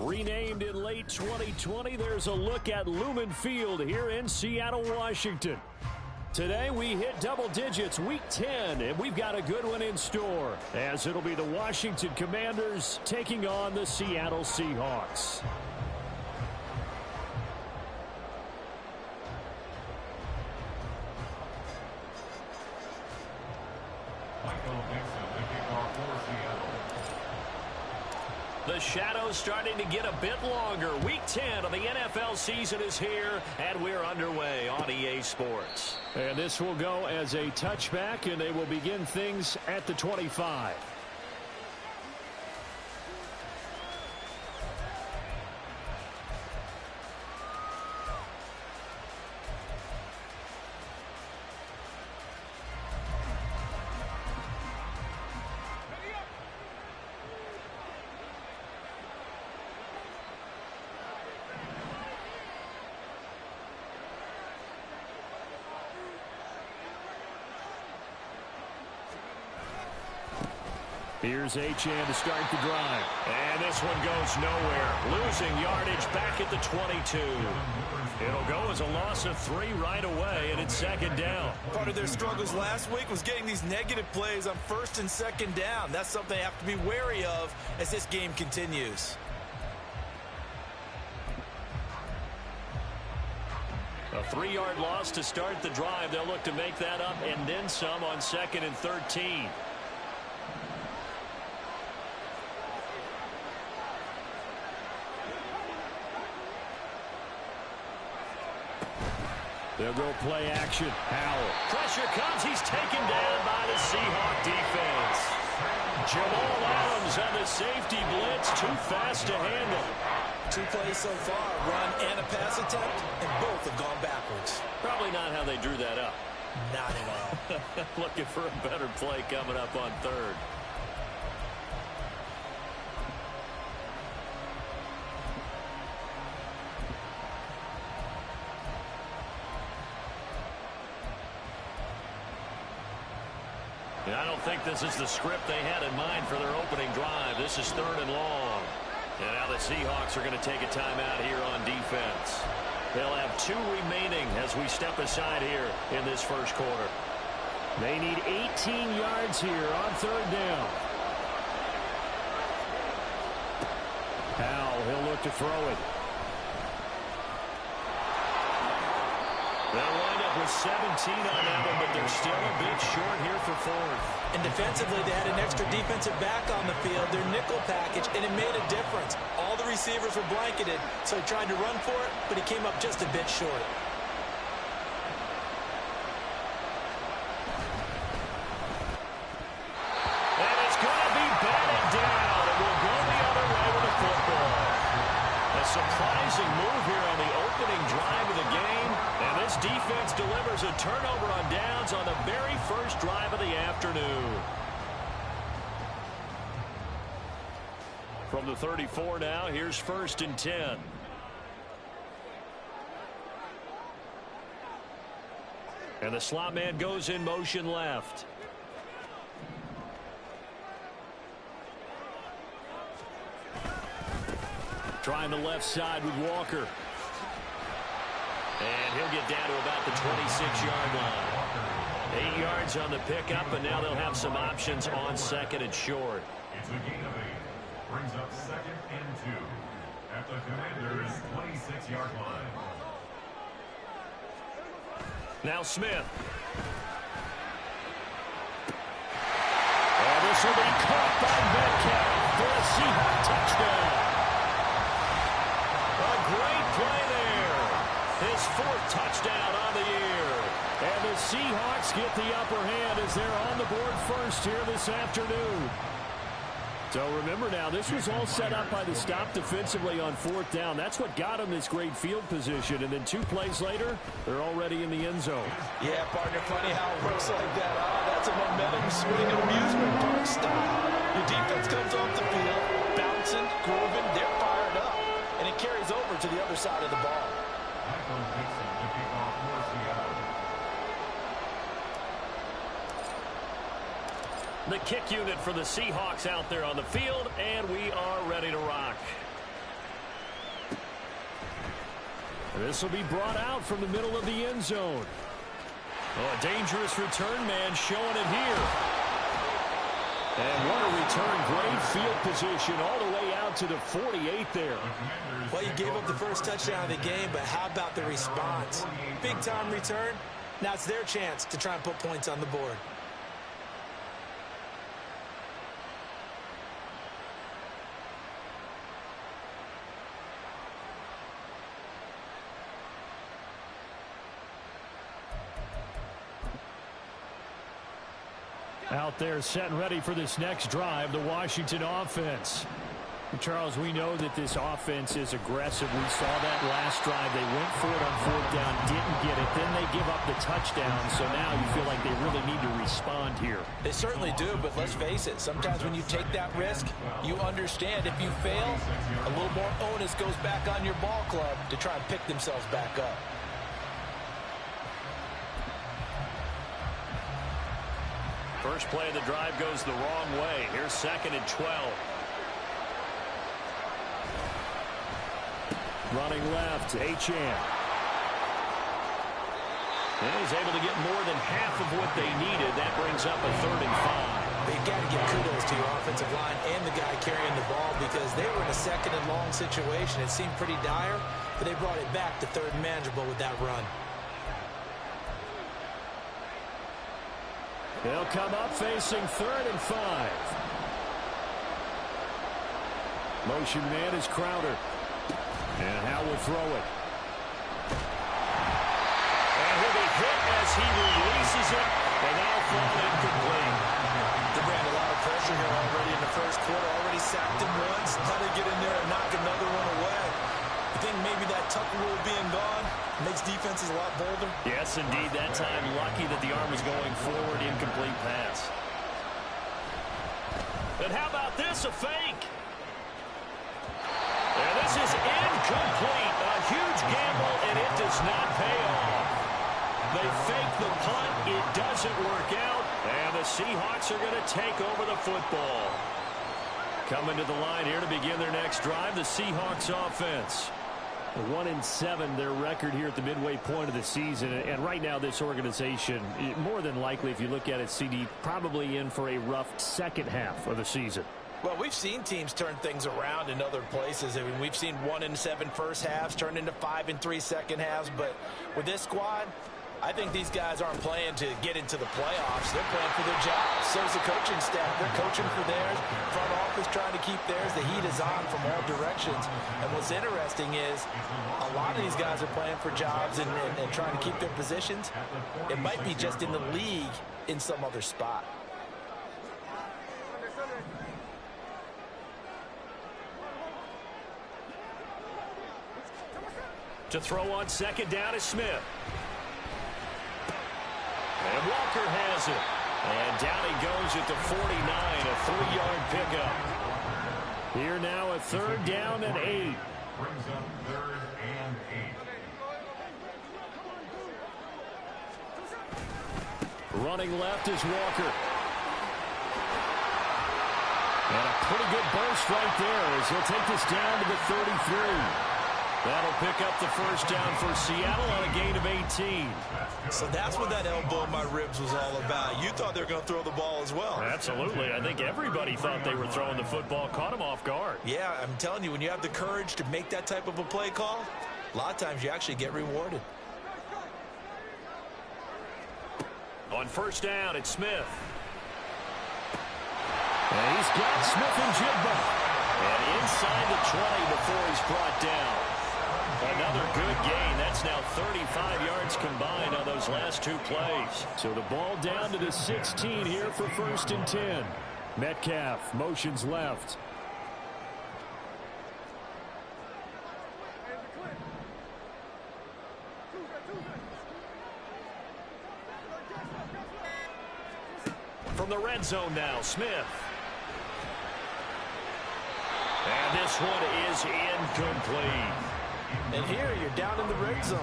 Renamed in late 2020, there's a look at Lumen Field here in Seattle, Washington. Today we hit double digits, week 10, and we've got a good one in store, as it'll be the Washington Commanders taking on the Seattle Seahawks. The shadow's starting to get a bit longer. Week 10 of the NFL season is here, and we're underway on EA Sports. And this will go as a touchback, and they will begin things at the 25. Here's Achane to start the drive. And this one goes nowhere. Losing yardage back at the 22. It'll go as a loss of 3 right away, and it's second down. Part of their struggles last week was getting these negative plays on first and second down. That's something they have to be wary of as this game continues. A 3-yard loss to start the drive. They'll look to make that up and then some on 2nd and 13. They'll go play action. Howell. Pressure comes. He's taken down by the Seahawk defense. Jamal Adams on the safety blitz. Too fast to handle. 2 plays so far, run and a pass attempt, and both have gone backwards. Probably not how they drew that up. Not at all. Looking for a better play coming up on 3rd. I don't think this is the script they had in mind for their opening drive. This is 3rd and long. And now the Seahawks are going to take a timeout here on defense. They'll have 2 remaining as we step aside here in this first quarter. They need 18 yards here on 3rd down. Howell, he'll look to throw it. They'll wind up with 17 on that one, but they're still a bit short here for 4th. And defensively, they had an extra defensive back on the field, their nickel package, and it made a difference. All the receivers were blanketed, so he tried to run for it, but he came up just a bit short. And it's going to be batted down. It will go the other way with the football. A surprising move here on the opening drive of the game. And this defense delivers a turnover on downs on the very first drive of the afternoon. From the 34 now, here's 1st and 10. And the slot man goes in motion left. Trying the left side with Walker. And he'll get down to about the 26-yard line. 8 yards on the pickup, and now they'll have some options on 2nd and short. It's a gain of 8. Brings up 2nd and 2 at the Commanders' 26-yard line. Now Smith. And this will be caught by Metcalf for a Seahawk touchdown. A great play there. His 4th touchdown on the year. And the Seahawks get the upper hand as they're on the board first here this afternoon. So remember now, this was all set up by the stop defensively on 4th down. That's what got them this great field position. And then 2 plays later, they're already in the end zone. Yeah, partner, funny how it works like that. That's a momentum swing amusement park style. Your defense comes off the field, bouncing, grooving, they're fired up. And it carries over to the other side of the ball. The kick unit for the Seahawks out there on the field, and we are ready to rock. This will be brought out from the middle of the end zone. Oh, a dangerous return man showing it here. And what a return. Great field position all the way out to the 48 there. Well, you gave up the first touchdown of the game, but how about the response? Big-time return. Now it's their chance to try and put points on the board. Out there set and ready for this next drive, the Washington offense. Charles, we know that this offense is aggressive. We saw that last drive. They went for it on fourth down, didn't get it. Then they give up the touchdown, so now you feel like they really need to respond here. They certainly do, but let's face it. Sometimes when you take that risk, you understand if you fail, a little more onus goes back on your ball club to try and pick themselves back up. First play of the drive goes the wrong way. Here's 2nd and 12. Running left, Achane. And he's able to get more than half of what they needed. That brings up a 3rd and 5. They've got to give kudos to your offensive line and the guy carrying the ball because they were in a 2nd and long situation. It seemed pretty dire, but they brought it back to 3rd and manageable with that run. They'll come up facing 3rd and 5. Motion man is Crowder. And Howe will throw it. And he'll be hit as he releases it. And now thrown incomplete. They ran a lot of pressure here already in the first quarter. Already sacked him once. Now they get in there and knock another one away. I think maybe that Tucker rule being gone makes defenses a lot bolder. Yes, indeed. That time lucky that the arm was going forward. Incomplete pass. And how about this? A fake. And this is incomplete. A huge gamble, and it does not pay off. They fake the punt. It doesn't work out. And the Seahawks are going to take over the football. Coming to the line here to begin their next drive, the Seahawks offense. 1-7, their record here at the midway point of the season. And right now, this organization, more than likely, if you look at it, CD, probably in for a rough second half of the season. Well, we've seen teams turn things around in other places. I mean, we've seen 1-7 first halves turn into 5-3 second halves. But with this squad, I think these guys aren't playing to get into the playoffs. They're playing for their jobs. So is the coaching staff. They're coaching for theirs. Front office trying to keep theirs. The heat is on from all directions. And what's interesting is a lot of these guys are playing for jobs and trying to keep their positions. It might be just in the league in some other spot. To throw on 2nd down is Smith. And Walker has it. And down he goes at the 49, a 3-yard pickup. Here now a 3rd down and 8. Brings up 3rd and 8. Running left is Walker. And a pretty good burst right there as he'll take this down to the 33. That'll pick up the first down for Seattle on a gain of 18. So that's what that elbow in my ribs was all about. You thought they were going to throw the ball as well. Absolutely. I think everybody thought they were throwing the football, caught him off guard. Yeah, I'm telling you, when you have the courage to make that type of a play call, a lot of times you actually get rewarded. On first down, it's Smith. And he's got Smith and Jigba. And inside the 20 before he's brought down. Another good gain. That's now 35 yards combined on those last 2 plays. So the ball down to the 16 here for 1st and 10. Metcalf motions left. From the red zone now, Smith. And this one is incomplete. And here you're down in the red zone.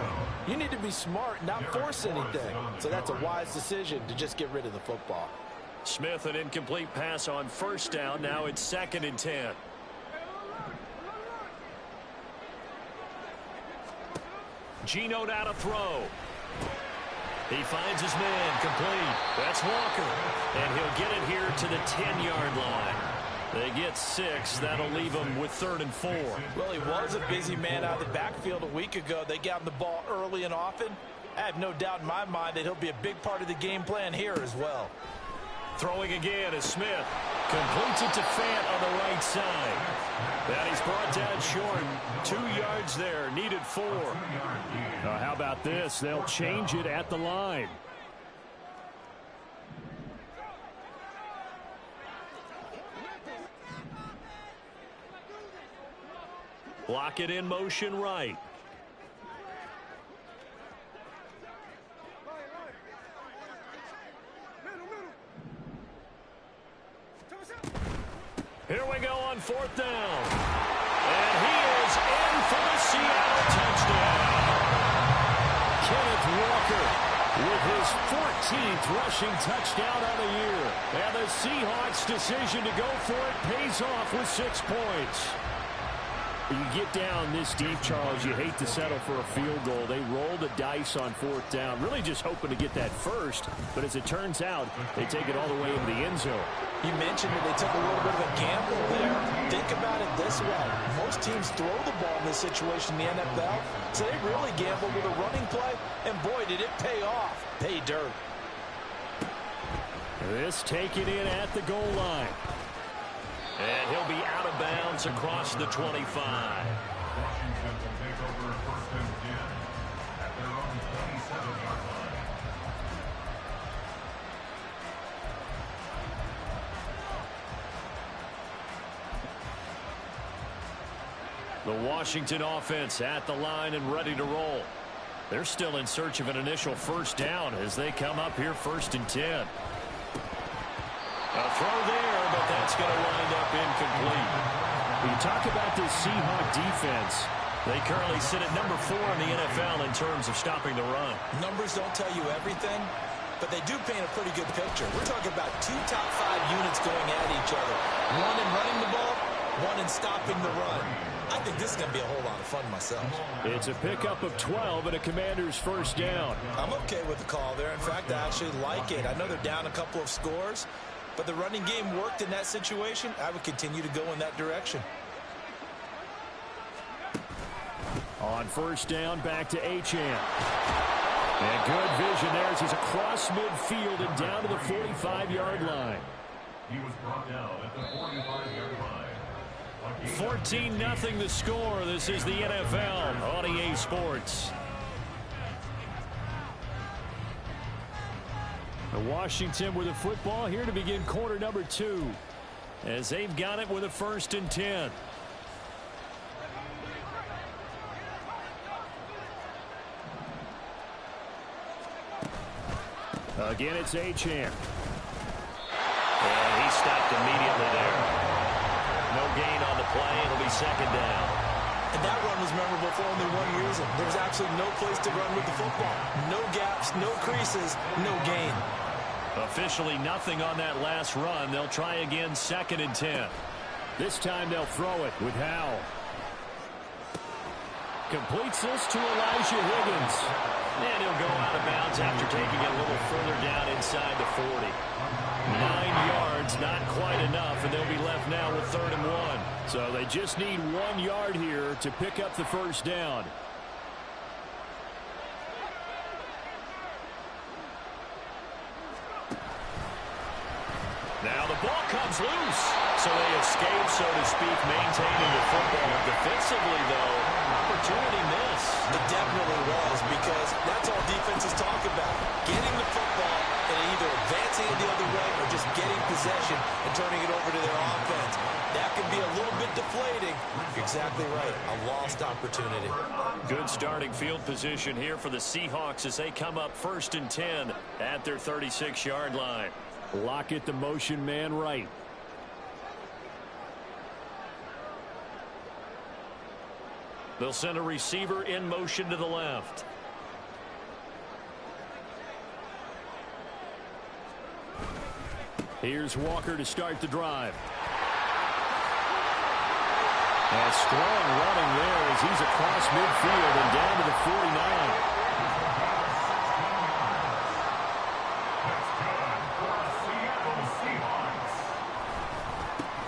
You need to be smart, not force anything. So that's a wise decision to just get rid of the football. Smith, an incomplete pass on first down. Now it's 2nd and 10. Geno now to throw. He finds his man, complete. That's Walker. And he'll get it here to the 10-yard line. They get 6. That'll leave them with 3rd and 4. Well, he was a busy man out of the backfield a week ago. They got him the ball early and often. I have no doubt in my mind that he'll be a big part of the game plan here as well. Throwing again is Smith. Completes it to Fant on the right side. And he's brought down short. 2 yards there. Needed 4. How about this? They'll change it at the line. Block it in motion right. Here we go on 4th down. And he is in for the Seattle touchdown. Kenneth Walker with his 14th rushing touchdown of the year. And the Seahawks' decision to go for it pays off with 6 points. You get down this deep, Charles, you hate to settle for a field goal. They roll the dice on 4th down, really just hoping to get that first. But as it turns out, they take it all the way into the end zone. You mentioned that they took a little bit of a gamble there. Think about it this way. Most teams throw the ball in this situation in the NFL, so they really gambled with a running play, and boy, did it pay off. Pay dirt. This taken in at the goal line. And he'll be out of bounds across the 25. Washington will take over 1st and 10 at their own 27-yard line. The Washington offense at the line and ready to roll. They're still in search of an initial 1st down as they come up here 1st and 10. A throw there, but that's going to wind up incomplete. When you talk about this Seahawk defense, they currently sit at number 4 in the NFL in terms of stopping the run. Numbers don't tell you everything, but they do paint a pretty good picture. We're talking about 2 top 5 units going at each other. One in running the ball, one in stopping the run. I think this is going to be a whole lot of fun myself. It's a pickup of 12 and a Commander's 1st down. I'm okay with the call there. In fact, I actually like it. I know they're down a couple of scores, but the running game worked in that situation. I would continue to go in that direction. On 1st down, back to Achane. And good vision there as he's across midfield and down to the 45-yard line. He was brought down at the 45-yard line. 14-0 the score. This is the NFL on EA Sports. Washington with the football here to begin quarter number 2 as they've got it with a 1st and 10. Again, it's Achane. And he stopped immediately there. No gain on the play. It'll be 2nd down. And that run was memorable for only one reason. There was absolutely no place to run with the football. No gaps, no creases, no gain. Officially nothing on that last run. They'll try again 2nd and 10. This time they'll throw it with Howell. Completes this to Elijah Higgins. And he'll go out of bounds after taking it a little further down inside the 40. 9 yards, not quite enough, and they'll be left now with 3rd and 1. So they just need 1 yard here to pick up the 1st down. Now the ball comes loose. So they escape, so to speak, maintaining the football. Defensively, though, opportunity miss. It definitely was, because that's all defenses talk about. Getting the football and either advancing it the other way or just getting possession and turning it over to their offense. That can be a little bit deflating. You're exactly right. A lost opportunity. Good starting field position here for the Seahawks as they come up 1st and 10 at their 36-yard line. Lockett, the motion man right. They'll send a receiver in motion to the left. Here's Walker to start the drive. And strong running there as he's across midfield and down to the 49.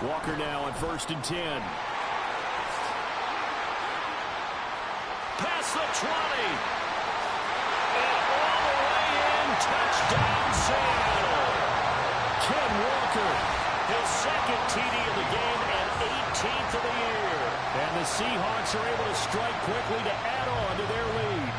Walker now on 1st and 10. Past the 20. And all the way in. Touchdown, Seattle. Ken Walker, his second TD of the game and 18th of the year. And the Seahawks are able to strike quickly to add on to their lead.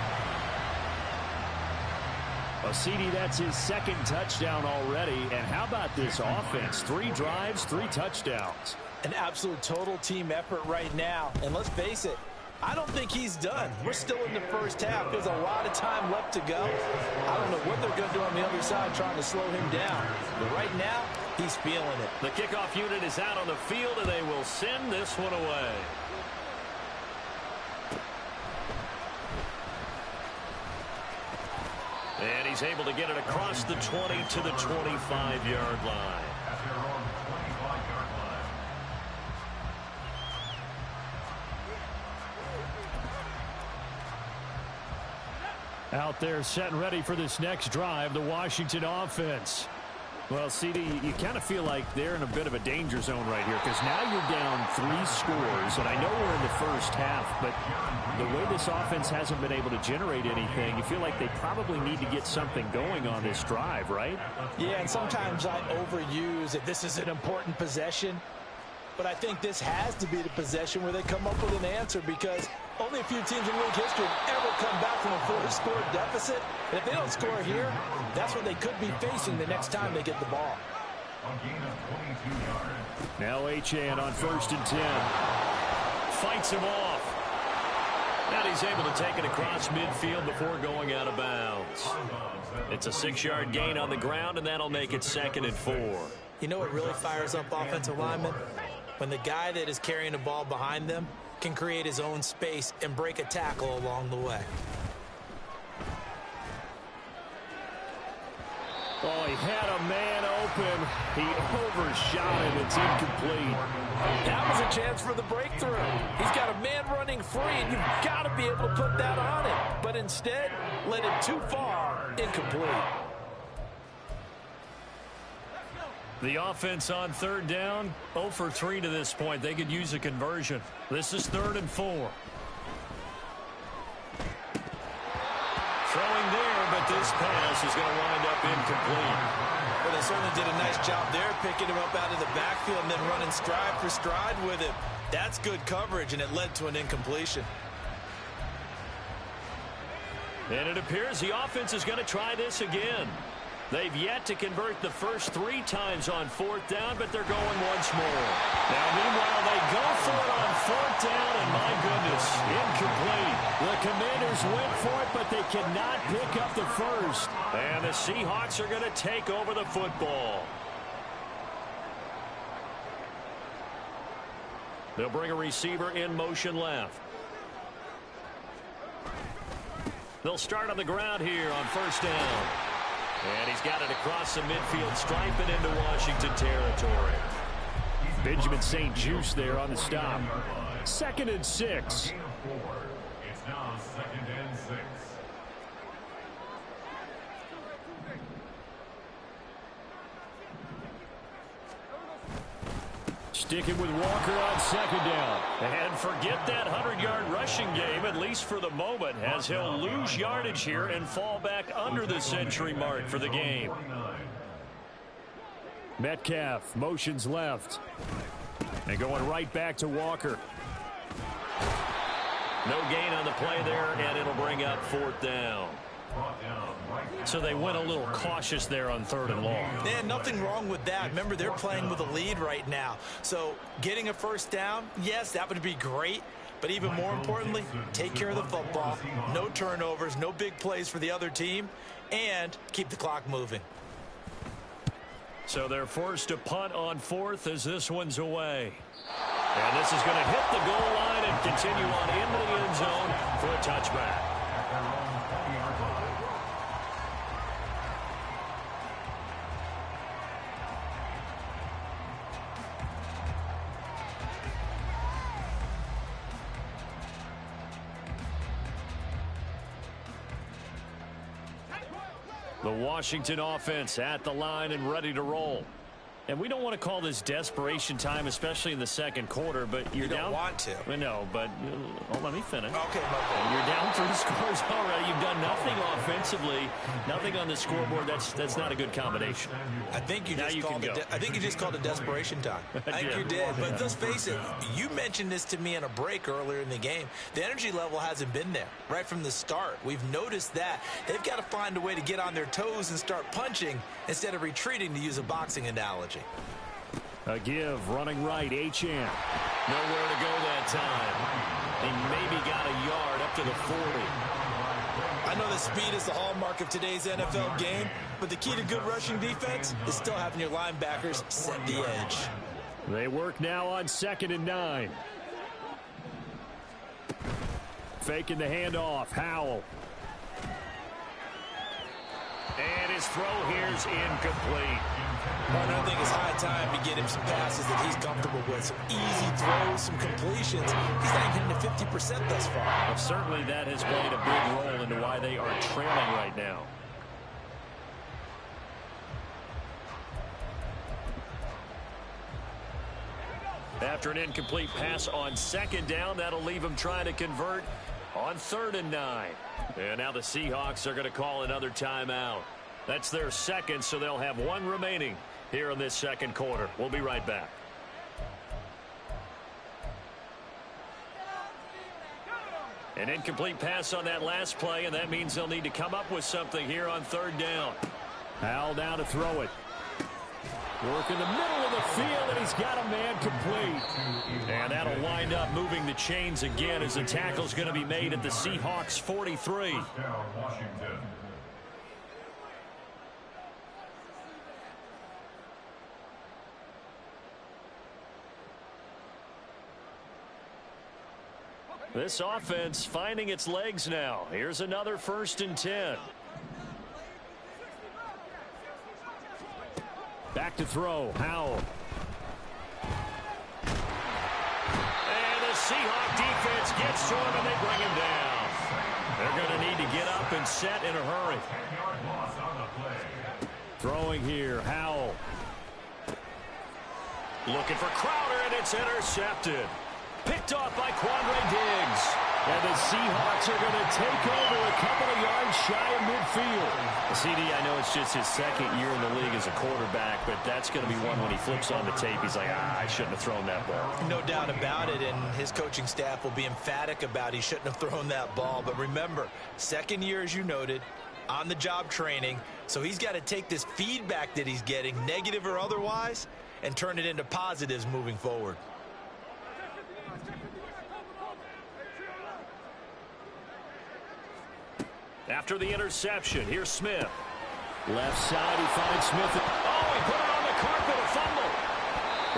Well, CD, that's his second touchdown already. And how about this offense? 3 drives, 3 touchdowns. An absolute total team effort right now. And let's face it, I don't think he's done. We're still in the first half. There's a lot of time left to go. I don't know what they're going to do on the other side trying to slow him down. But right now, he's feeling it. The kickoff unit is out on the field, and they will send this one away. And he's able to get it across the 20 to the 25-yard line. Out there set and ready for this next drive, the Washington offense. Well, CD, you kind of feel like they're in a bit of a danger zone right here because now you're down 3 scores, and I know we're in the first half, but the way this offense hasn't been able to generate anything, you feel like they probably need to get something going on this drive, right? Yeah, and sometimes I overuse that this is an important possession, but I think this has to be the possession where they come up with an answer because only a few teams in league history have ever come back from a 4-score deficit. And if they don't score here, that's what they could be facing the next time they get the ball. Now Achane on 1st and 10. Fights him off. And he's able to take it across midfield before going out of bounds. It's a 6-yard gain on the ground, and that'll make it 2nd and 4. You know what really fires up offensive linemen? When the guy that is carrying the ball behind them can create his own space and break a tackle along the way. Oh, he had a man open. He overshot it. It's incomplete. That was a chance for the breakthrough. He's got a man running free, and you've got to be able to put that on him. But instead, let it too far, incomplete. The offense on 3rd down, 0 for 3 to this point. They could use a conversion. This is 3rd and 4. Throwing there, but this pass is going to wind up incomplete. Well, they certainly did a nice job there, picking him up out of the backfield and then running stride for stride with him. That's good coverage, and it led to an incompletion. And it appears the offense is going to try this again. They've yet to convert the first 3 times on 4th down, but they're going once more. Now, meanwhile, they go for it on 4th down, and my goodness, incomplete. The Commanders went for it, but they cannot pick up the first. And the Seahawks are going to take over the football. They'll bring a receiver in motion left. They'll start on the ground here on 1st down. And he's got it across the midfield stripe and into Washington territory. Benjamin St. Juste there on the stop. 2nd and 6. It's now 2nd and 6. Sticking with Walker on 2nd down. And forget that 100-yard rushing game, at least for the moment, as he'll lose yardage here and fall back under the century mark for the game. Metcalf motions left. And going right back to Walker. No gain on the play there, and it'll bring up 4th down. So they went a little cautious there on 3rd and long. Yeah, nothing wrong with that. Remember, they're playing with a lead right now. So getting a 1st down, yes, that would be great. But even more importantly, take care of the football. No turnovers, no big plays for the other team, and keep the clock moving. So they're forced to punt on 4th as this one's away. And this is going to hit the goal line and continue on into the end zone for a touchback. The Washington offense at the line and ready to roll. And we don't want to call this desperation time, especially in the second quarter, but you're down. You don't want to. I know, but let me finish. Okay, my bad. You're down 3 scores already. You've done nothing offensively, nothing on the scoreboard. That's not a good combination. I think you just called it desperation time. I think you did. But let's face it, you mentioned this to me in a break earlier in the game. The energy level hasn't been there right from the start. We've noticed that. They've got to find a way to get on their toes and start punching instead of retreating, to use a boxing analogy. A give, running right, Achane. Nowhere to go that time. He maybe got a yard up to the 40. I know that speed is the hallmark of today's NFL game, but the key to good rushing defense is still having your linebackers set the edge. They work now on 2nd and 9. Faking the handoff, Howell. And his throw here's incomplete. Partner, I think it's high time to get him some passes that he's comfortable with. Some easy throws, some completions. He's not getting to 50% thus far. Well, certainly that has played a big role into why they are trailing right now. After an incomplete pass on 2nd down, that'll leave him trying to convert on 3rd and 9. And now the Seahawks are going to call another timeout. That's their second, so they'll have 1 remaining here in this second quarter. We'll be right back. An incomplete pass on that last play, and that means they'll need to come up with something here on 3rd down. Howell down to throw it. Work in the middle of the field, and he's got a man complete. And that'll wind up moving the chains again as the tackle's going to be made at the Seahawks 43. This offense finding its legs now. Here's another 1st and 10. Back to throw, Howell. And the Seahawk defense gets to him, and they bring him down. They're going to need to get up and set in a hurry. Throwing here, Howell. Looking for Crowder, and it's intercepted. Picked off by Quandre Diggs. And the Seahawks are going to take over a couple of yards shy of midfield. CD, I know it's just his 2nd year in the league as a quarterback, but that's going to be one when he flips on the tape. He's like, I shouldn't have thrown that ball. No doubt about it, and his coaching staff will be emphatic about he shouldn't have thrown that ball. But remember, 2nd year, as you noted, on-the-job training. So he's got to take this feedback that he's getting, negative or otherwise, and turn it into positives moving forward. After the interception, here's Smith. Left side, he finds Smith. Oh, he put it on the carpet, a fumble.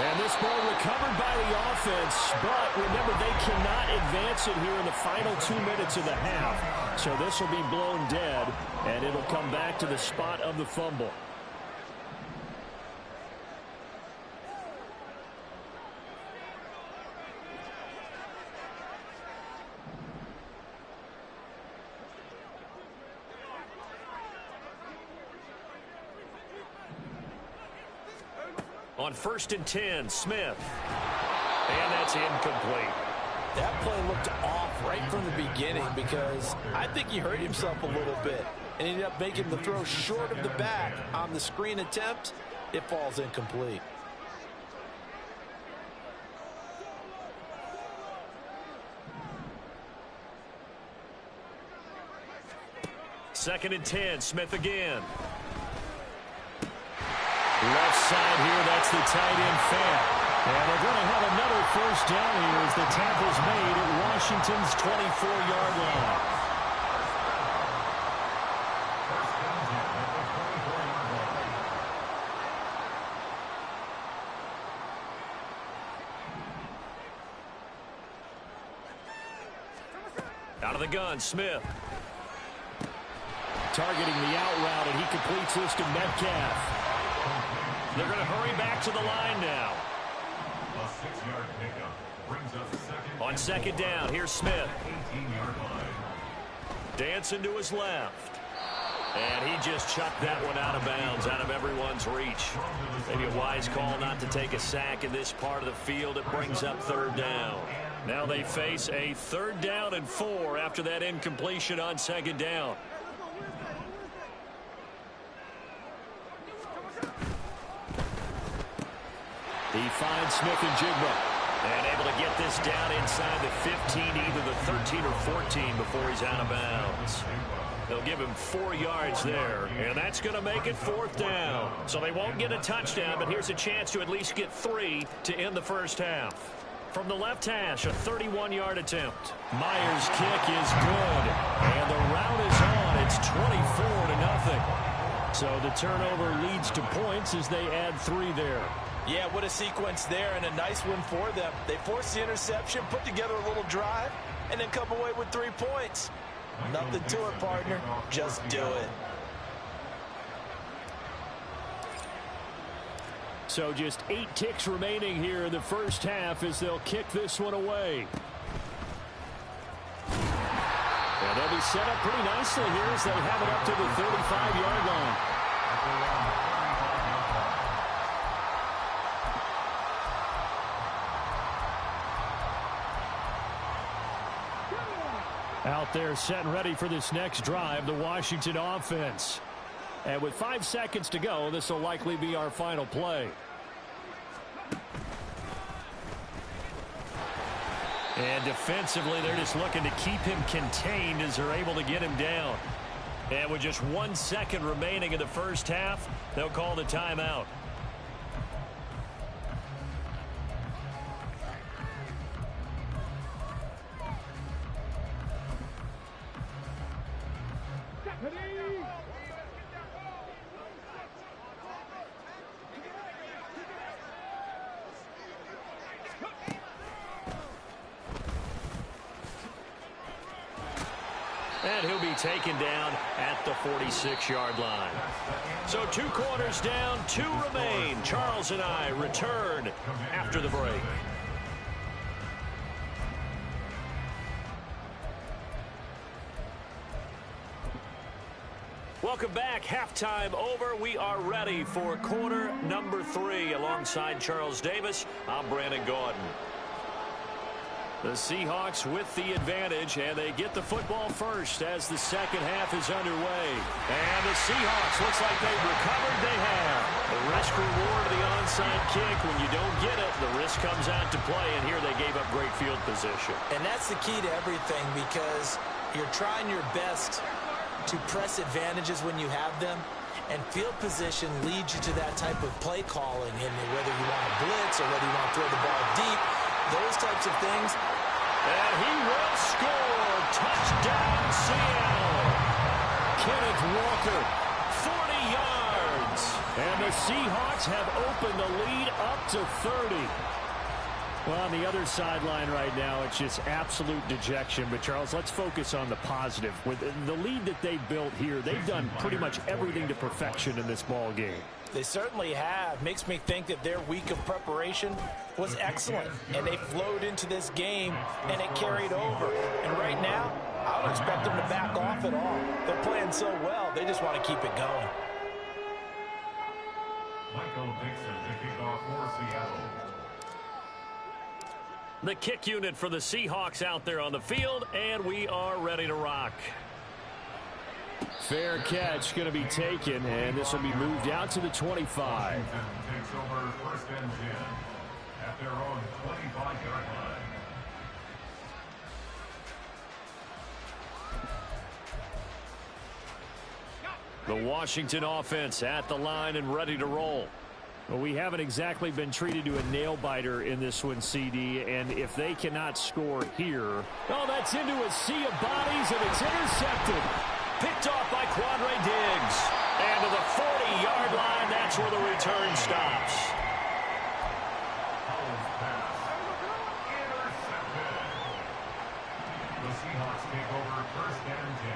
And this ball recovered by the offense, but remember, they cannot advance it here in the final 2 minutes of the half. So this will be blown dead, and it'll come back to the spot of the fumble. On 1st and 10, Smith. And that's incomplete. That play looked off right from the beginning because I think he hurt himself a little bit and ended up making the throw short of the back on the screen attempt. It falls incomplete. Second and 10, Smith again. Left side here, that's the tight end Fant. And they're going to have another 1st down here as the tackle's made at Washington's 24-yard line. Out of the gun, Smith. Targeting the out route, and he completes this to Metcalf. They're going to hurry back to the line now. A 6-yard pickup brings up 2nd. On 2nd down, here's Smith. 18-yard line. Dancing to his left. And he just chucked that one out of bounds, out of everyone's reach. Maybe a wise call not to take a sack in this part of the field. It brings up third down. Now they face a 3rd down and 4 after that incompletion on 2nd down. He finds Smith and Jigba. And able to get this down inside the 15, either the 13 or 14 before he's out of bounds. They'll give him 4 yards there, and that's going to make it 4th down. So they won't get a touchdown, but here's a chance to at least get 3 to end the first half. From the left hash, a 31-yard attempt. Myers' kick is good, and the route is on. It's 24-0. So the turnover leads to points as they add 3 there. Yeah, what a sequence there, and a nice one for them. They forced the interception, put together a little drive, and then come away with 3 points. Nothing to it, partner. Just do it. So just 8 ticks remaining here in the first half as they'll kick this one away. And they'll be set up pretty nicely here as they have it up to the 35-yard line. Out there set and ready for this next drive, the Washington offense. And with 5 seconds to go, this will likely be our final play. And defensively, they're just looking to keep him contained as they're able to get him down. And with just 1 second remaining in the first half, they'll call the timeout. And he'll be taken down at the 46-yard line. So 2 quarters down, 2 remain. Charles and I return after the break. Welcome back. Halftime over. We are ready for quarter number 3. Alongside Charles Davis, I'm Brandon Gaudin. The Seahawks with the advantage, and they get the football first as the second half is underway. And the Seahawks, looks like they've recovered. They have. The risk-reward of the onside kick. When you don't get it, the risk comes out to play, and here they gave up great field position. And that's the key to everything, because you're trying your best to press advantages when you have them, and field position leads you to that type of play calling, and whether you want to blitz or whether you want to throw the ball deep, those types of things. And he will score. Touchdown, Seattle. Kenneth Walker, 40 yards. And the Seahawks have opened the lead up to 30. Well, on the other sideline right now, it's just absolute dejection. But, Charles, let's focus on the positive. With the lead that they built here, they've done pretty much everything to perfection in this ball game. They certainly have. Makes me think that their week of preparation was excellent. And they flowed into this game, and it carried over. And right now, I don't expect them to back off at all. They're playing so well, they just want to keep it going. Michael Dixon to kick off for Seattle. The kick unit for the Seahawks out there on the field, and we are ready to rock. Fair catch going to be taken, and this will be moved out to the 25. Washington takes over 1st and 10 at their own 25-yard line. The Washington offense at the line and ready to roll. Well, we haven't exactly been treated to a nail-biter in this one, CD, and if they cannot score here... Oh, that's into a sea of bodies, and it's intercepted. Picked off by Quandre Diggs. And to the 40-yard line, that's where the return stops. The Seahawks take over 1st and 10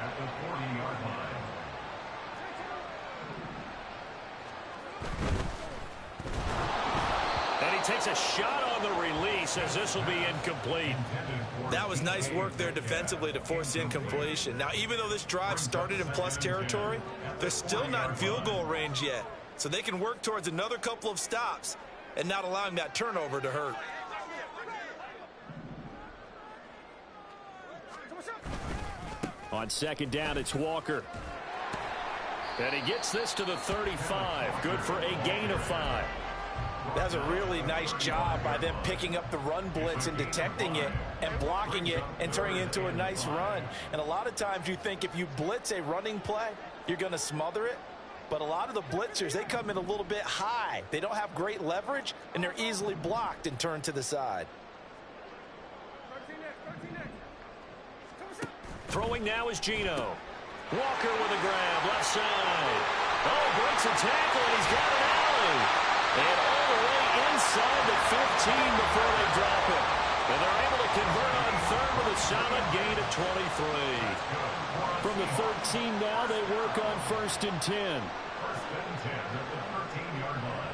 at the 40-yard line. And he takes a shot on the release as this will be incomplete. That was nice work there defensively to force the incompletion. Now, even though this drive started in plus territory, they're still not in field goal range yet. So they can work towards another couple of stops and not allowing that turnover to hurt. On second down, it's Walker. And he gets this to the 35. Good for a gain of 5. That's a really nice job by them picking up the run blitz and detecting it and blocking it and turning it into a nice run. And a lot of times you think if you blitz a running play, you're going to smother it. But a lot of the blitzers, they come in a little bit high. They don't have great leverage, and they're easily blocked and turned to the side. Throwing now is Geno. Walker with a grab, left side. Oh, breaks a tackle, and he's got an alley. And all the way inside the 15 before they drop it. And they're able to convert on third with a solid gain of 23. From the 13 now, they work on 1st and 10. 1st and 10 at the 13-yard line.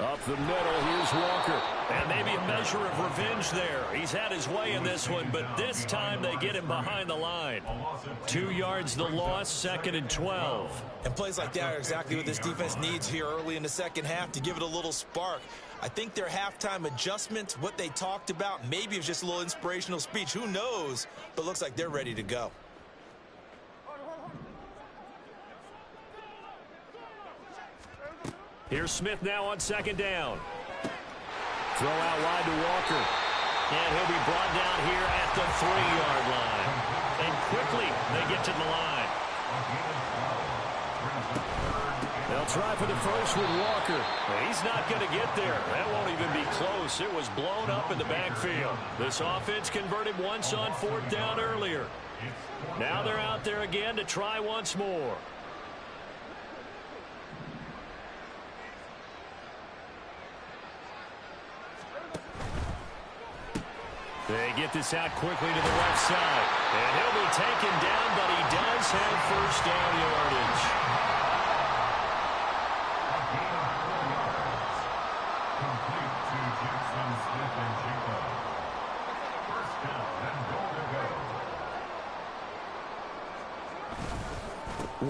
Up the middle, here's Walker. And maybe a measure of revenge there. He's had his way in this one, but this time they get him behind the line. 2 yards the loss, 2nd and 12. And plays like that are exactly what this defense needs here early in the second half to give it a little spark. I think their halftime adjustments, what they talked about, maybe it was just a little inspirational speech. Who knows? But looks like they're ready to go. Here's Smith now on 2nd down. Throw out wide to Walker. And he'll be brought down here at the 3-yard line. And quickly they get to the line. They'll try for the first with Walker. He's not going to get there. That won't even be close. It was blown up in the backfield. This offense converted once on 4th down earlier. Now they're out there again to try once more. They get this out quickly to the left side. And he'll be taken down, but he does have 1st down yardage. Complete to Jackson, Smith, and Jigba. 1st down and goal to go.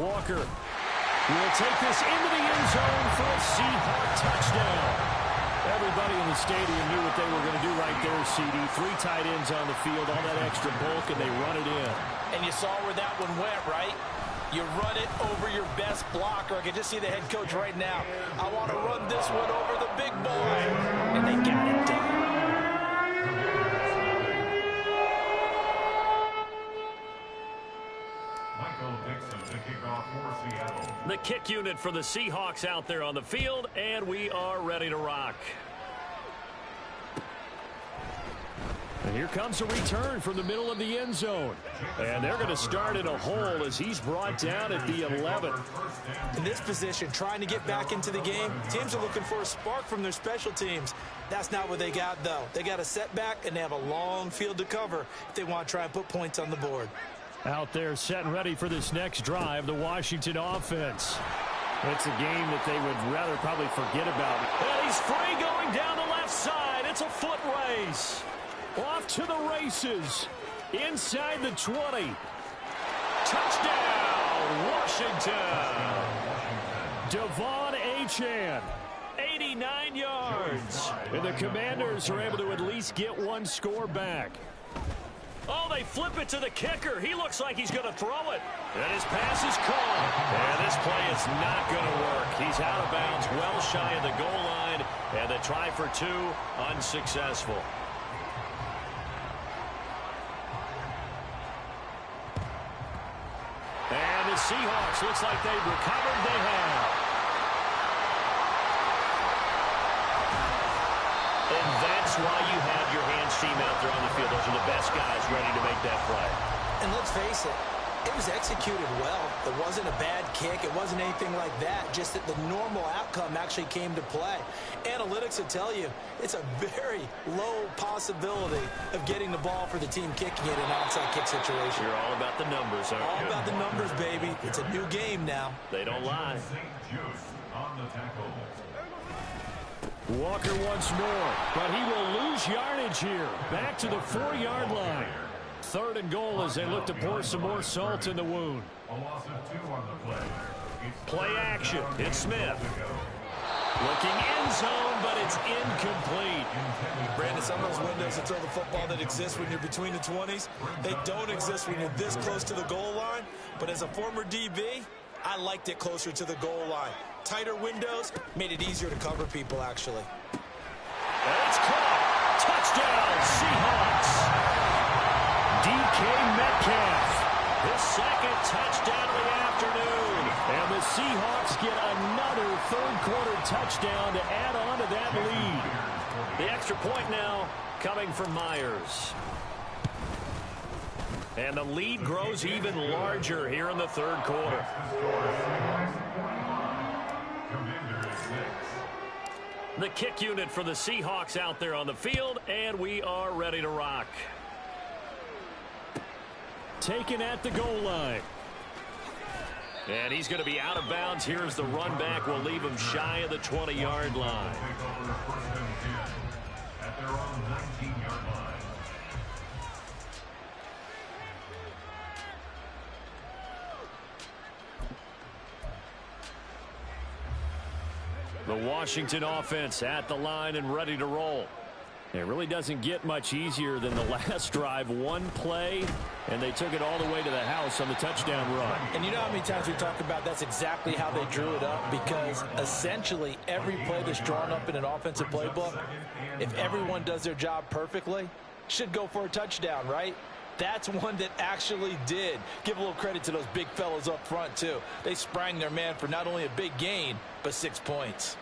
Walker will take this into the end zone for a Seahawk touchdown. Everybody in the stadium knew what they were going to do right there, CD. 3 tight ends on the field, all that extra bulk, and they run it in. And you saw where that one went, right? You run it over your best blocker. I can just see the head coach right now. I want to run this one over the big boy. And they got it done. The kick unit for the Seahawks out there on the field, and we are ready to rock. And here comes a return from the middle of the end zone. And they're going to start in a hole as he's brought down at the 11. In this position, trying to get back into the game, teams are looking for a spark from their special teams. That's not what they got, though. They got a setback, and they have a long field to cover if they want to try and put points on the board. Out there set and ready for this next drive, the Washington offense. It's a game that they would rather probably forget about. And he's free going down the left side. It's a foot race. Off to the races. Inside the 20. Touchdown, Washington. Devon Achane, 89 yards. And the Commanders are able to at least get one score back. Oh, they flip it to the kicker. He looks like he's going to throw it. And his pass is caught. And this play is not going to work. He's out of bounds, well shy of the goal line. And the try for 2, unsuccessful. And the Seahawks, looks like they've recovered. They have. And that's why you have your hands team out there on the field. Those are the best guys ready to make that play. And let's face it, It was executed well. It wasn't a bad kick. It wasn't anything like that. Just that the normal outcome actually came to play. Analytics will tell you it's a very low possibility of getting the ball for the team kicking it in an onside kick situation. You're all about the numbers, aren't you? All about the numbers, baby. It's a new game now. They don't lie. On the tackle. Walker once more, but he will lose yardage here. Back to the 4-yard line. 3rd and goal as they look to pour some more salt in the wound. A loss of 2 on the play. Play action. It's Smith. Looking end zone, but it's incomplete. Brandon, some of those windows to throw the football that exist when you're between the 20s, they don't exist when you're this close to the goal line. But as a former DB, I liked it closer to the goal line. Tighter windows made it easier to cover people, actually. And it's caught. Touchdown, Seahawks. DK Metcalf, his 2nd touchdown of the afternoon. And the Seahawks get another 3rd-quarter touchdown to add on to that lead. The extra point now coming from Myers. And the lead grows even larger here in the 3rd quarter. The kick unit for the Seahawks out there on the field, and we are ready to rock. Taken at the goal line. And he's going to be out of bounds. Here's the run back. We'll leave him shy of the 20-yard line. At their own 19-yard line. The Washington offense at the line and ready to roll. It really doesn't get much easier than the last drive. One play, and they took it all the way to the house on the touchdown run. And you know how many times we talk about that's exactly how they drew it up, because essentially every play that's drawn up in an offensive playbook, if everyone does their job perfectly, should go for a touchdown, right? That's one that actually did. Give a little credit to those big fellas up front, too. They sprang their man for not only a big gain, but 6 points.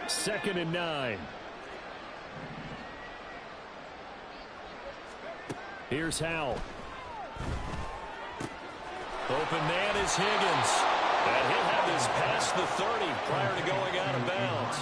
2nd and 9. Here's Howell. Open man is Higgins. And he'll have this past the 30 prior to going out of bounds.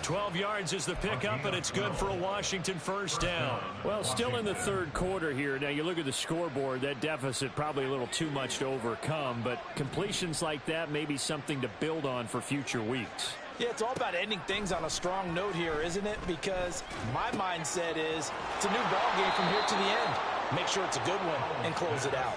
12 yards is the pickup, and it's good for a Washington 1st down. Well, still in the 3rd quarter here. Now, you look at the scoreboard, that deficit probably a little too much to overcome, but completions like that may be something to build on for future weeks. Yeah, it's all about ending things on a strong note here, isn't it? Because my mindset is it's a new ball game from here to the end. Make sure it's a good one and close it out.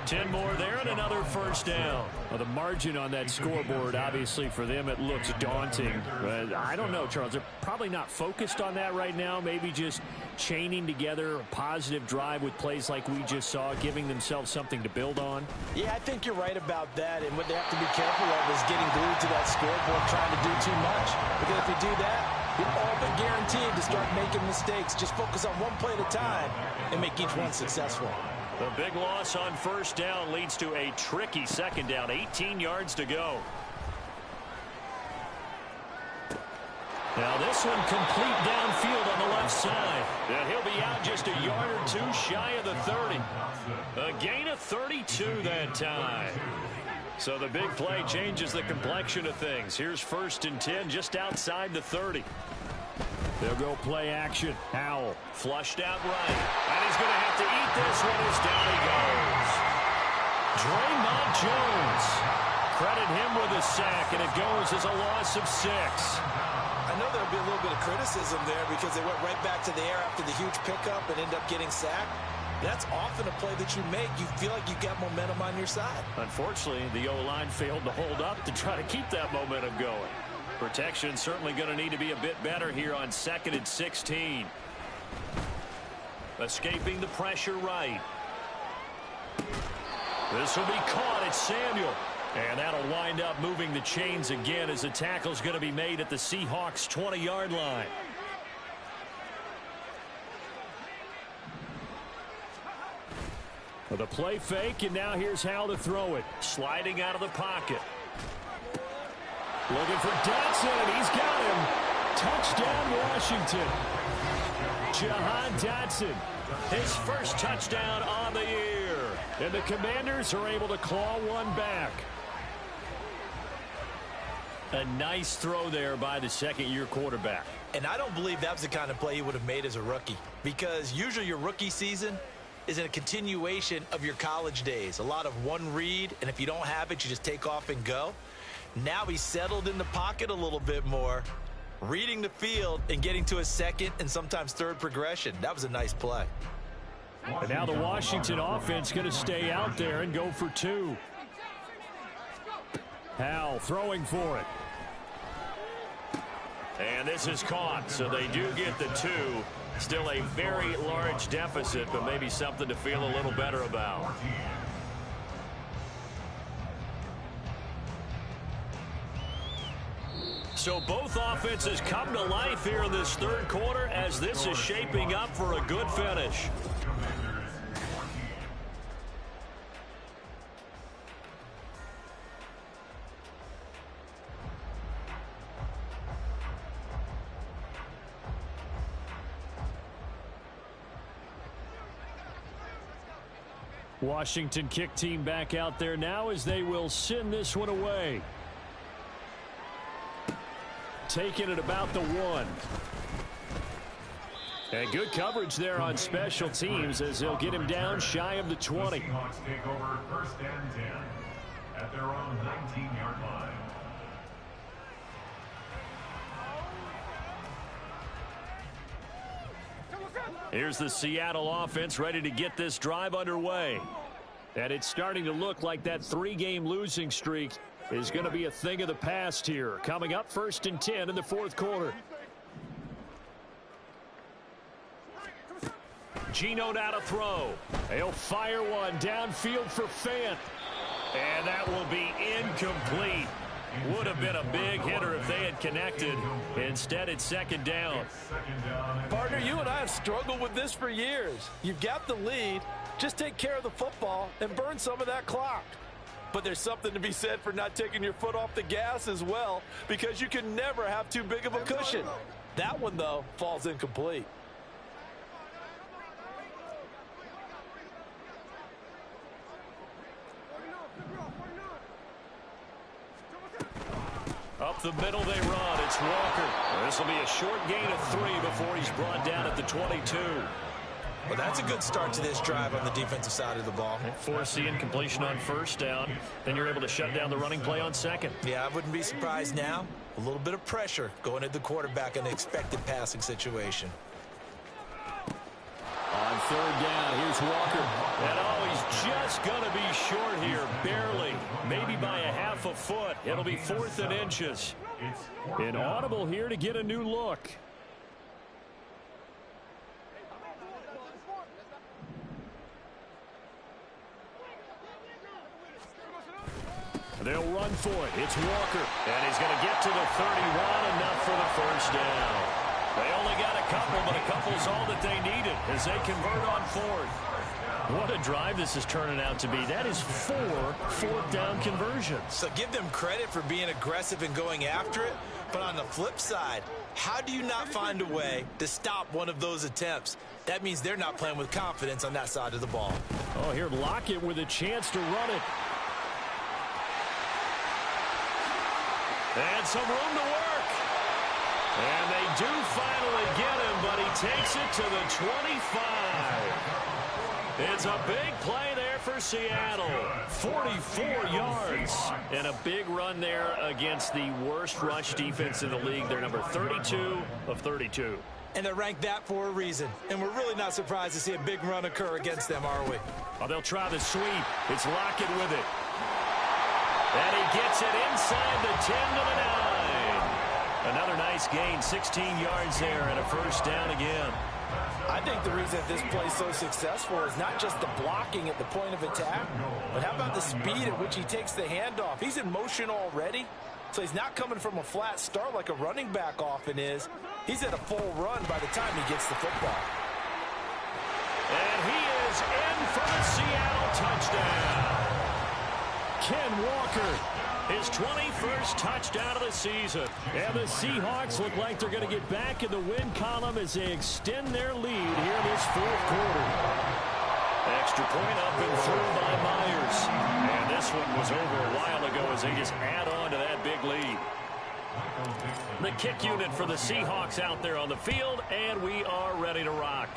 10 more there and another 1st down. Well, the margin on that scoreboard, obviously, for them, it looks daunting. But I don't know, Charles. They're probably not focused on that right now. Maybe just chaining together a positive drive with plays like we just saw, giving themselves something to build on. Yeah, I think you're right about that. And what they have to be careful of is getting glued to that scoreboard, trying to do too much. Because if you do that, you're all but guaranteed to start making mistakes. Just focus on one play at a time and make each one successful. The big loss on 1st down leads to a tricky 2nd down. 18 yards to go. Now this one complete downfield on the left side. And he'll be out just a yard or 2 shy of the 30. A gain of 32 that time. So the big play changes the complexion of things. Here's 1st and 10 just outside the 30. They'll go play action. Howell flushed out right. And he's going to have to eat this one as down he goes. Draymond Jones. Credit him with a sack, and it goes as a loss of 6. I know there'll be a little bit of criticism there because they went right back to the air after the huge pickup and end up getting sacked. That's often a play that you make. You feel like you got momentum on your side. Unfortunately, the O-line failed to hold up to try to keep that momentum going. Protection certainly going to need to be a bit better here on 2nd and 16. Escaping the pressure right. This will be caught. It's Samuel. And that'll wind up moving the chains again as the tackle's going to be made at the Seahawks 20-yard line. Well, the play fake, and now here's how to throw it. Sliding out of the pocket. Looking for Dotson, and he's got him. Touchdown, Washington. Jahan Dotson, his 1st touchdown on the year. And the Commanders are able to claw one back. A nice throw there by the second-year quarterback. And I don't believe that was the kind of play he would have made as a rookie, because usually your rookie season is a continuation of your college days. A lot of one read, and if you don't have it, you just take off and go. Now he's settled in the pocket a little bit more, reading the field and getting to a second and sometimes third progression. That was a nice play. And now the Washington offense going to stay out there and go for two. Howell throwing for it. And this is caught, so they do get the two. Still a very large deficit, but maybe something to feel a little better about. So both offenses come to life here in this third quarter as this is shaping up for a good finish. Washington kick team back out there now as they will send this one away. Taking it about the 1. And good coverage there on special teams as they'll get him down shy of the 20. The Seahawks take over 1st and 10 at their own 19-yard line. Here's the Seattle offense ready to get this drive underway. And it's starting to look like that 3-game losing streak is going to be a thing of the past here. Coming up 1st and 10 in the 4th quarter. Geno now to throw. He'll fire one downfield for Fant. And that will be incomplete. Would have been a big hitter if they had connected. Instead, it's 2nd down. Partner, you and I have struggled with this for years. You've got the lead. Just take care of the football and burn some of that clock. But there's something to be said for not taking your foot off the gas as well, because you can never have too big of a cushion. That one, though, falls incomplete. Up the middle they run. It's Walker. This will be a short gain of 3 before he's brought down at the 22. Well, that's a good start to this drive on the defensive side of the ball. Force the incompletion on 1st down. Then you're able to shut down the running play on 2nd. Yeah, I wouldn't be surprised now. A little bit of pressure going at the quarterback in an expected passing situation. On 3rd down, here's Walker. And oh, he's just going to be short here, barely. Maybe by a half a foot. It'll be 4th and inches. Inaudible here to get a new look. They'll run for it. It's Walker. And he's going to get to the 31, enough for the 1st down. They only got a couple, but a couple's all that they needed as they convert on 4th. What a drive this is turning out to be. That is 4 4th down conversions. So give them credit for being aggressive and going after it. But on the flip side, how do you not find a way to stop one of those attempts? That means they're not playing with confidence on that side of the ball. Oh, here Lockett with a chance to run it. And some room to work. And they do finally get him, but he takes it to the 25. It's a big play there for Seattle. 44 yards. And a big run there against the worst rush defense in the league. They're number 32 of 32. And they're ranked that for a reason. And we're really not surprised to see a big run occur against them, are we? Oh, they'll try the sweep. It's Lockett with it. And he gets it inside the 10 to the 9. Another nice gain, 16 yards there, and a 1st down again. I think the reason that this play is so successful is not just the blocking at the point of attack, but how about the speed at which he takes the handoff? He's in motion already, so he's not coming from a flat start like a running back often is. He's at a full run by the time he gets the football. And he is in for the Seattle touchdown. Ken Walker, his 21st touchdown of the season. And the Seahawks look like they're going to get back in the win column as they extend their lead here in this 4th quarter. Extra point up and through by Myers. And this one was over a while ago as they just add on to that big lead. The kick unit for the Seahawks out there on the field, and we are ready to rock.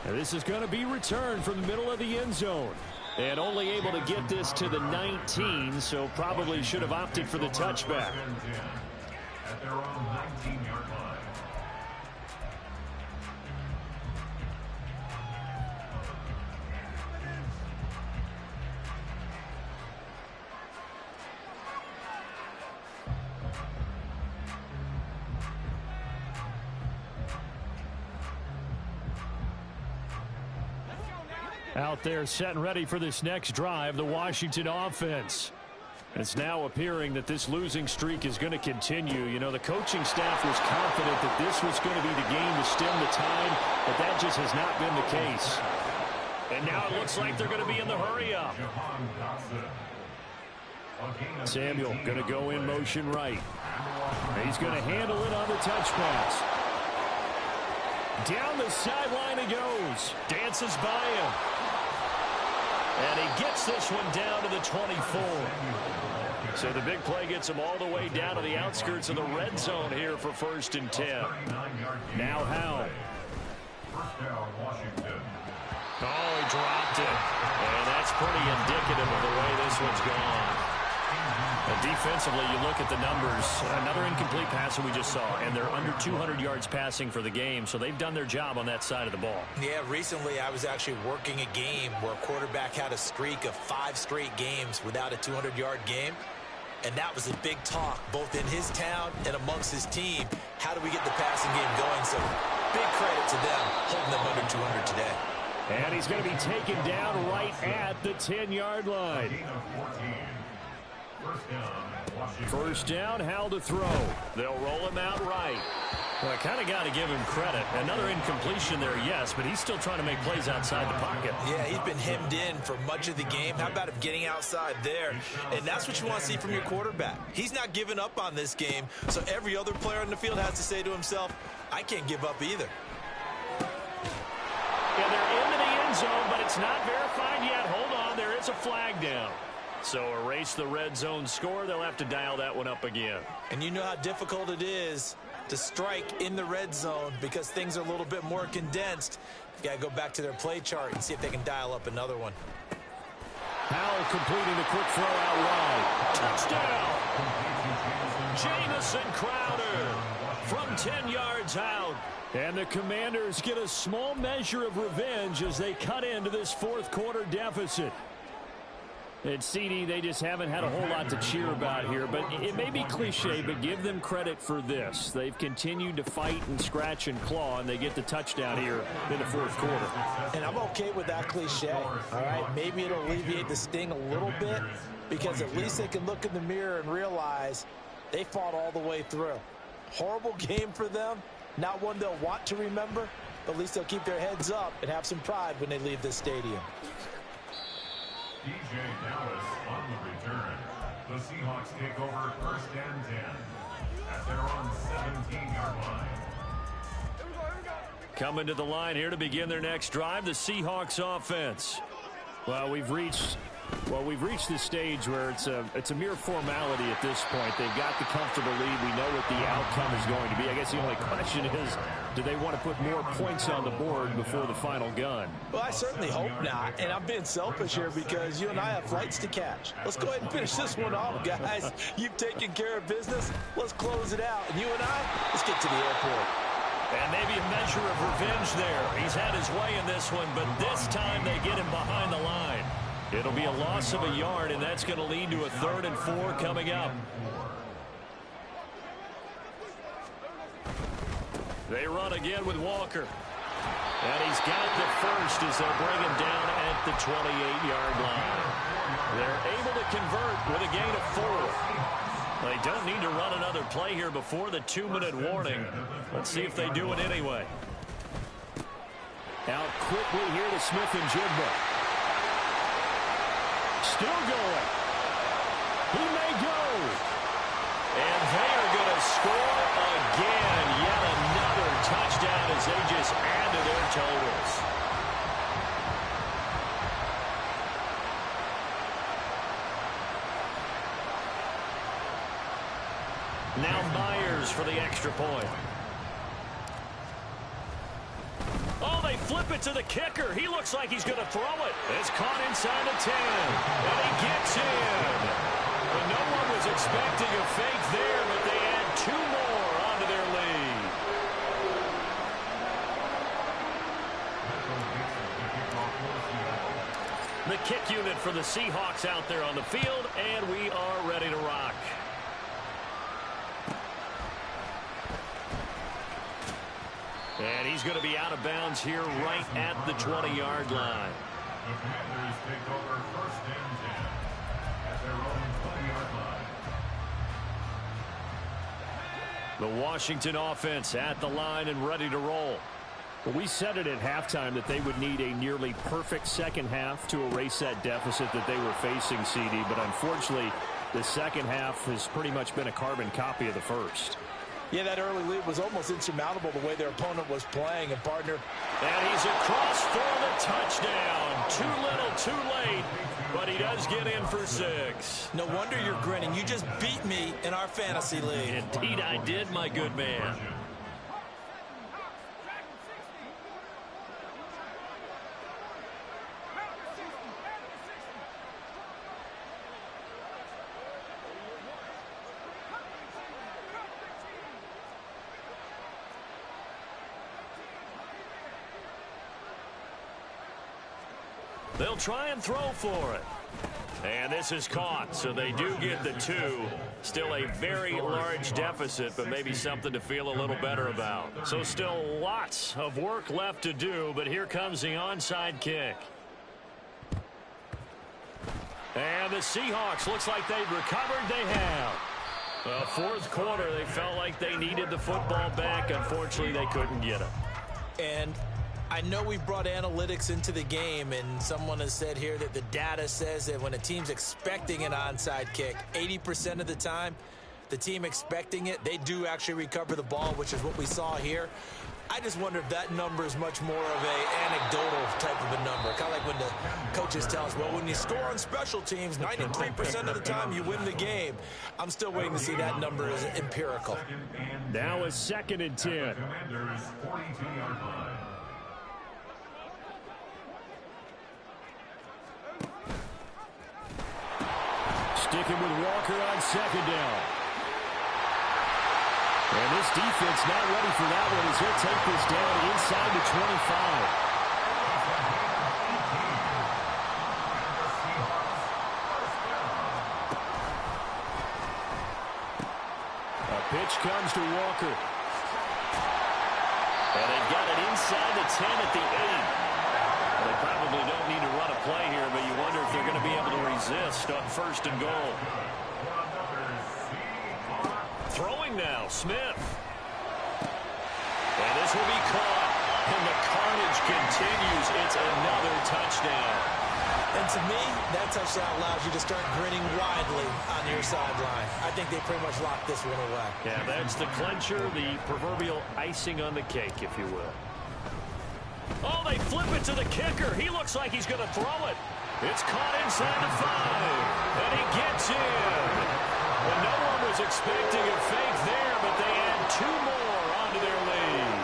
And this is going to be returned from the middle of the end zone. And only able to get this to the 19, so probably should have opted for the touchback. At their own 19-yard line. Out there set and ready for this next drive, the Washington offense. It's now appearing that this losing streak is going to continue. You know, the coaching staff was confident that this was going to be the game to stem the tide, but that just has not been the case. And now it looks like they're going to be in the hurry-up. Samuel going to go in motion right. He's going to handle it on the touch pass. Down the sideline he goes. Dances by him. And he gets this one down to the 24. So the big play gets him all the way down to the outskirts of the red zone here for 1st and 10. Now Howell. Oh, he dropped it. And that's pretty indicative of the way this one's gone. And defensively, you look at the numbers. Another incomplete pass that we just saw, and they're under 200 yards passing for the game, so they've done their job on that side of the ball. Yeah, recently I was actually working a game where a quarterback had a streak of 5 straight games without a 200-yard game, and that was a big talk, both in his town and amongst his team. How do we get the passing game going? So big credit to them, holding them under 200 today. And he's going to be taken down right at the 10-yard line. First down, Howell to throw. They'll roll him out right. Well, I kind of got to give him credit. Another incompletion there, yes, but he's still trying to make plays outside the pocket. Yeah, he's been hemmed in for much of the game. How about him getting outside there? And that's what you want to see from your quarterback. He's not giving up on this game, so every other player on the field has to say to himself, I can't give up either. Yeah, they're into the end zone, but it's not verified yet. Hold on, there is a flag down. So erase the red zone score. They'll have to dial that one up again. And you know how difficult it is to strike in the red zone because things are a little bit more condensed. You got to go back to their play chart and see if they can dial up another one. Howell completing the quick throw out wide. Touchdown! Jamison Crowder from 10 yards out. And the Commanders get a small measure of revenge as they cut into this 4th quarter deficit. And CD, they just haven't had a whole lot to cheer about here, but it may be cliche, but give them credit for this. They've continued to fight and scratch and claw, and they get the touchdown here in the 4th quarter. And I'm okay with that cliche, all right? Maybe it'll alleviate the sting a little bit because at least they can look in the mirror and realize they fought all the way through. Horrible game for them, not one they'll want to remember, but at least they'll keep their heads up and have some pride when they leave this stadium. DJ Dallas on the return. The Seahawks take over 1st and 10 at their own 17-yard line. Coming to the line here to begin their next drive, the Seahawks offense. Well, we've reached this stage where it's a mere formality at this point. They've got the comfortable lead. We know what the outcome is going to be. I guess the only question is, do they want to put more points on the board before the final gun? Well, I certainly hope not. And I'm being selfish here because you and I have flights to catch. Let's go ahead and finish this one off, guys. You've taken care of business. Let's close it out. And you and I, let's get to the airport. And maybe a measure of revenge there. He's had his way in this one, but this time they get him behind the line. It'll be a loss of a yard, and that's going to lead to a 3rd and 4 coming up. They run again with Walker. And he's got the first as they'll bring him down at the 28-yard line. They're able to convert with a gain of 4. They don't need to run another play here before the 2-minute warning. Let's see if they do it anyway. Out quickly here to Smith and Jigba. Still going. He may go. And they are going to score again. Yet another touchdown as they just add to their total. goes for the extra point. Oh, they flip it to the kicker. He looks like he's going to throw it. It's caught inside the 10, and he gets in. And no one was expecting a fake there, but they add 2 more onto their lead. The kick unit for the Seahawks out there on the field, and we are ready to rock. And he's going to be out of bounds here right at the 20-yard line. The Commanders take over first and 10 at their own 20-yard line. The Washington offense at the line and ready to roll. Well, we said it at halftime that they would need a nearly perfect second half to erase that deficit that they were facing, CD. But unfortunately, the second half has pretty much been a carbon copy of the first. Yeah, that early lead was almost insurmountable the way their opponent was playing. And partner. And he's across for the touchdown. Too little, too late. But he does get in for 6. No wonder you're grinning. You just beat me in our fantasy league. Indeed I did, my good man. They'll try and throw for it. And this is caught, so they do get the 2. Still a very large deficit, but maybe something to feel a little better about. So still lots of work left to do, but here comes the onside kick. And the Seahawks, looks like they've recovered. They have. Fourth quarter, they felt like they needed the football back. Unfortunately, they couldn't get it. And I know we've brought analytics into the game, and someone has said here that the data says that when a team's expecting an onside kick, 80% of the time, the team expecting it, they do actually recover the ball, which is what we saw here. I just wonder if that number is much more of an anecdotal type of a number. Kind of like when the coaches tell us, well, when you score on special teams, 93% of the time you win the game. I'm still waiting to see that number as empirical. Now a 2nd and 10. Commanders 42-yard line. Sticking with Walker on 2nd down. And this defense not ready for that one as he'll take this down inside the 25. A pitch comes to Walker. And they've got it inside the 10 at the 8. They probably don't need to run a play here, but you wonder if they're going to be able to resist on 1st and goal. Throwing now, Smith. And this will be caught. And the carnage continues. It's another touchdown. And to me, that touchdown allows you to start grinning widely on your sideline. I think they pretty much locked this one away. Yeah, that's the clincher, the proverbial icing on the cake, if you will. Oh, they flip it to the kicker. He looks like he's going to throw it. It's caught inside the 5. And he gets in. And no one was expecting a fake there, but they add 2 more onto their lead.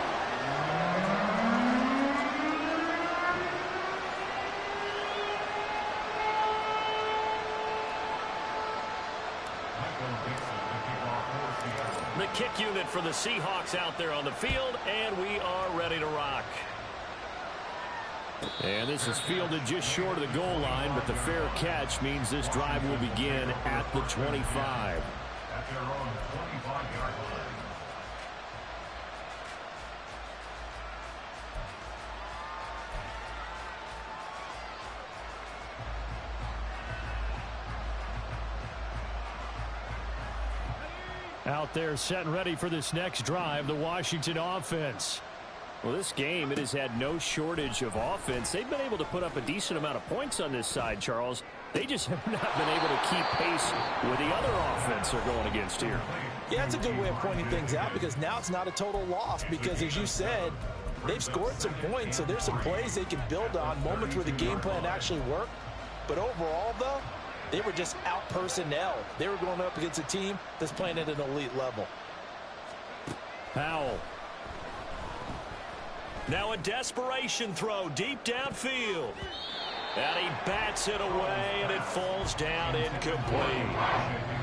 The kick unit for the Seahawks out there on the field, and we are ready to rock. And this is fielded just short of the goal line, but the fair catch means this drive will begin at the 25. At their own 25-yard line. Out there set and ready for this next drive, the Washington offense. Well, this game, it has had no shortage of offense. They've been able to put up a decent amount of points on this side, Charles. They just have not been able to keep pace with the other offense they're going against here. Yeah, that's a good way of pointing things out because now it's not a total loss because, as you said, they've scored some points, so there's some plays they can build on, moments where the game plan actually worked. But overall, though, they were just out-personnel. They were going up against a team that's playing at an elite level. Powell. Now a desperation throw deep downfield. And he bats it away, and it falls down incomplete.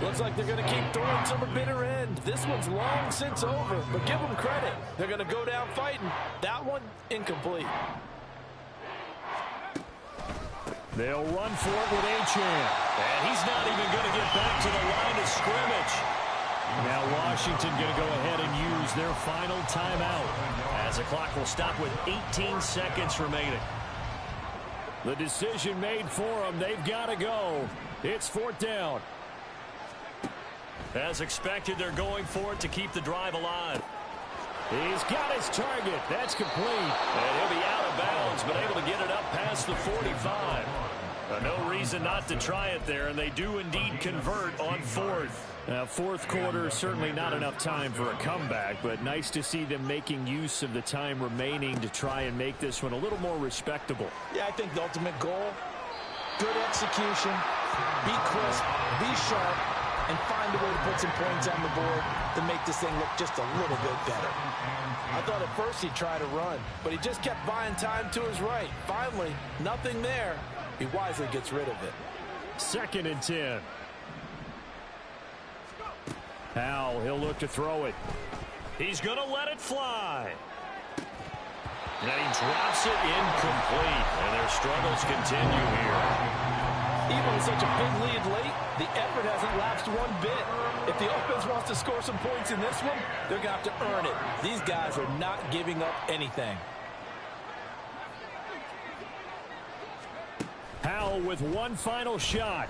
Looks like they're going to keep throwing to the bitter end. This one's long since over, but give them credit. They're going to go down fighting. That one, incomplete. They'll run for it with Achane. And he's not even going to get back to the line of scrimmage. Now Washington going to go ahead and use their final timeout, as the clock will stop with 18 seconds remaining. The decision made for them. They've got to go. It's 4th down. As expected, they're going for it to keep the drive alive. He's got his target. That's complete. And he'll be out of bounds, but able to get it up past the 45. No reason not to try it there, and they do indeed convert on 4th. Fourth quarter, certainly not enough time for a comeback, but nice to see them making use of the time remaining to try and make this one a little more respectable. Yeah, I think the ultimate goal, good execution, be crisp, be sharp, and find a way to put some points on the board to make this thing look just a little bit better. I thought at first he'd try to run, but he just kept buying time to his right. Finally, nothing there. He wisely gets rid of it. 2nd and 10. Powell, he'll look to throw it. He's going to let it fly. And he drops it incomplete. And their struggles continue here. Even with such a big lead late, the effort hasn't lapsed one bit. If the offense wants to score some points in this one, they're going to have to earn it. These guys are not giving up anything. Powell with one final shot.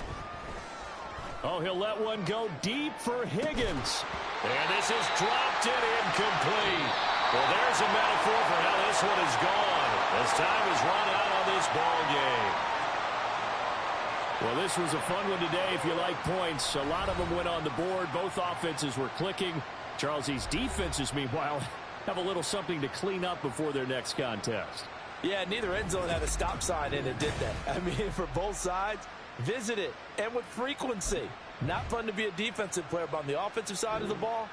Oh, he'll let one go deep for Higgins. And this is dropped it incomplete. Well, there's a metaphor for how this one is gone. As time is run out on this ball game. Well, this was a fun one today if you like points. A lot of them went on the board. Both offenses were clicking. Charles, these defenses, meanwhile, have a little something to clean up before their next contest. Yeah, neither end zone had a stop sign in it, did they? I mean, for both sides, visit it, and with frequency. Not fun to be a defensive player, but on the offensive side of the ball,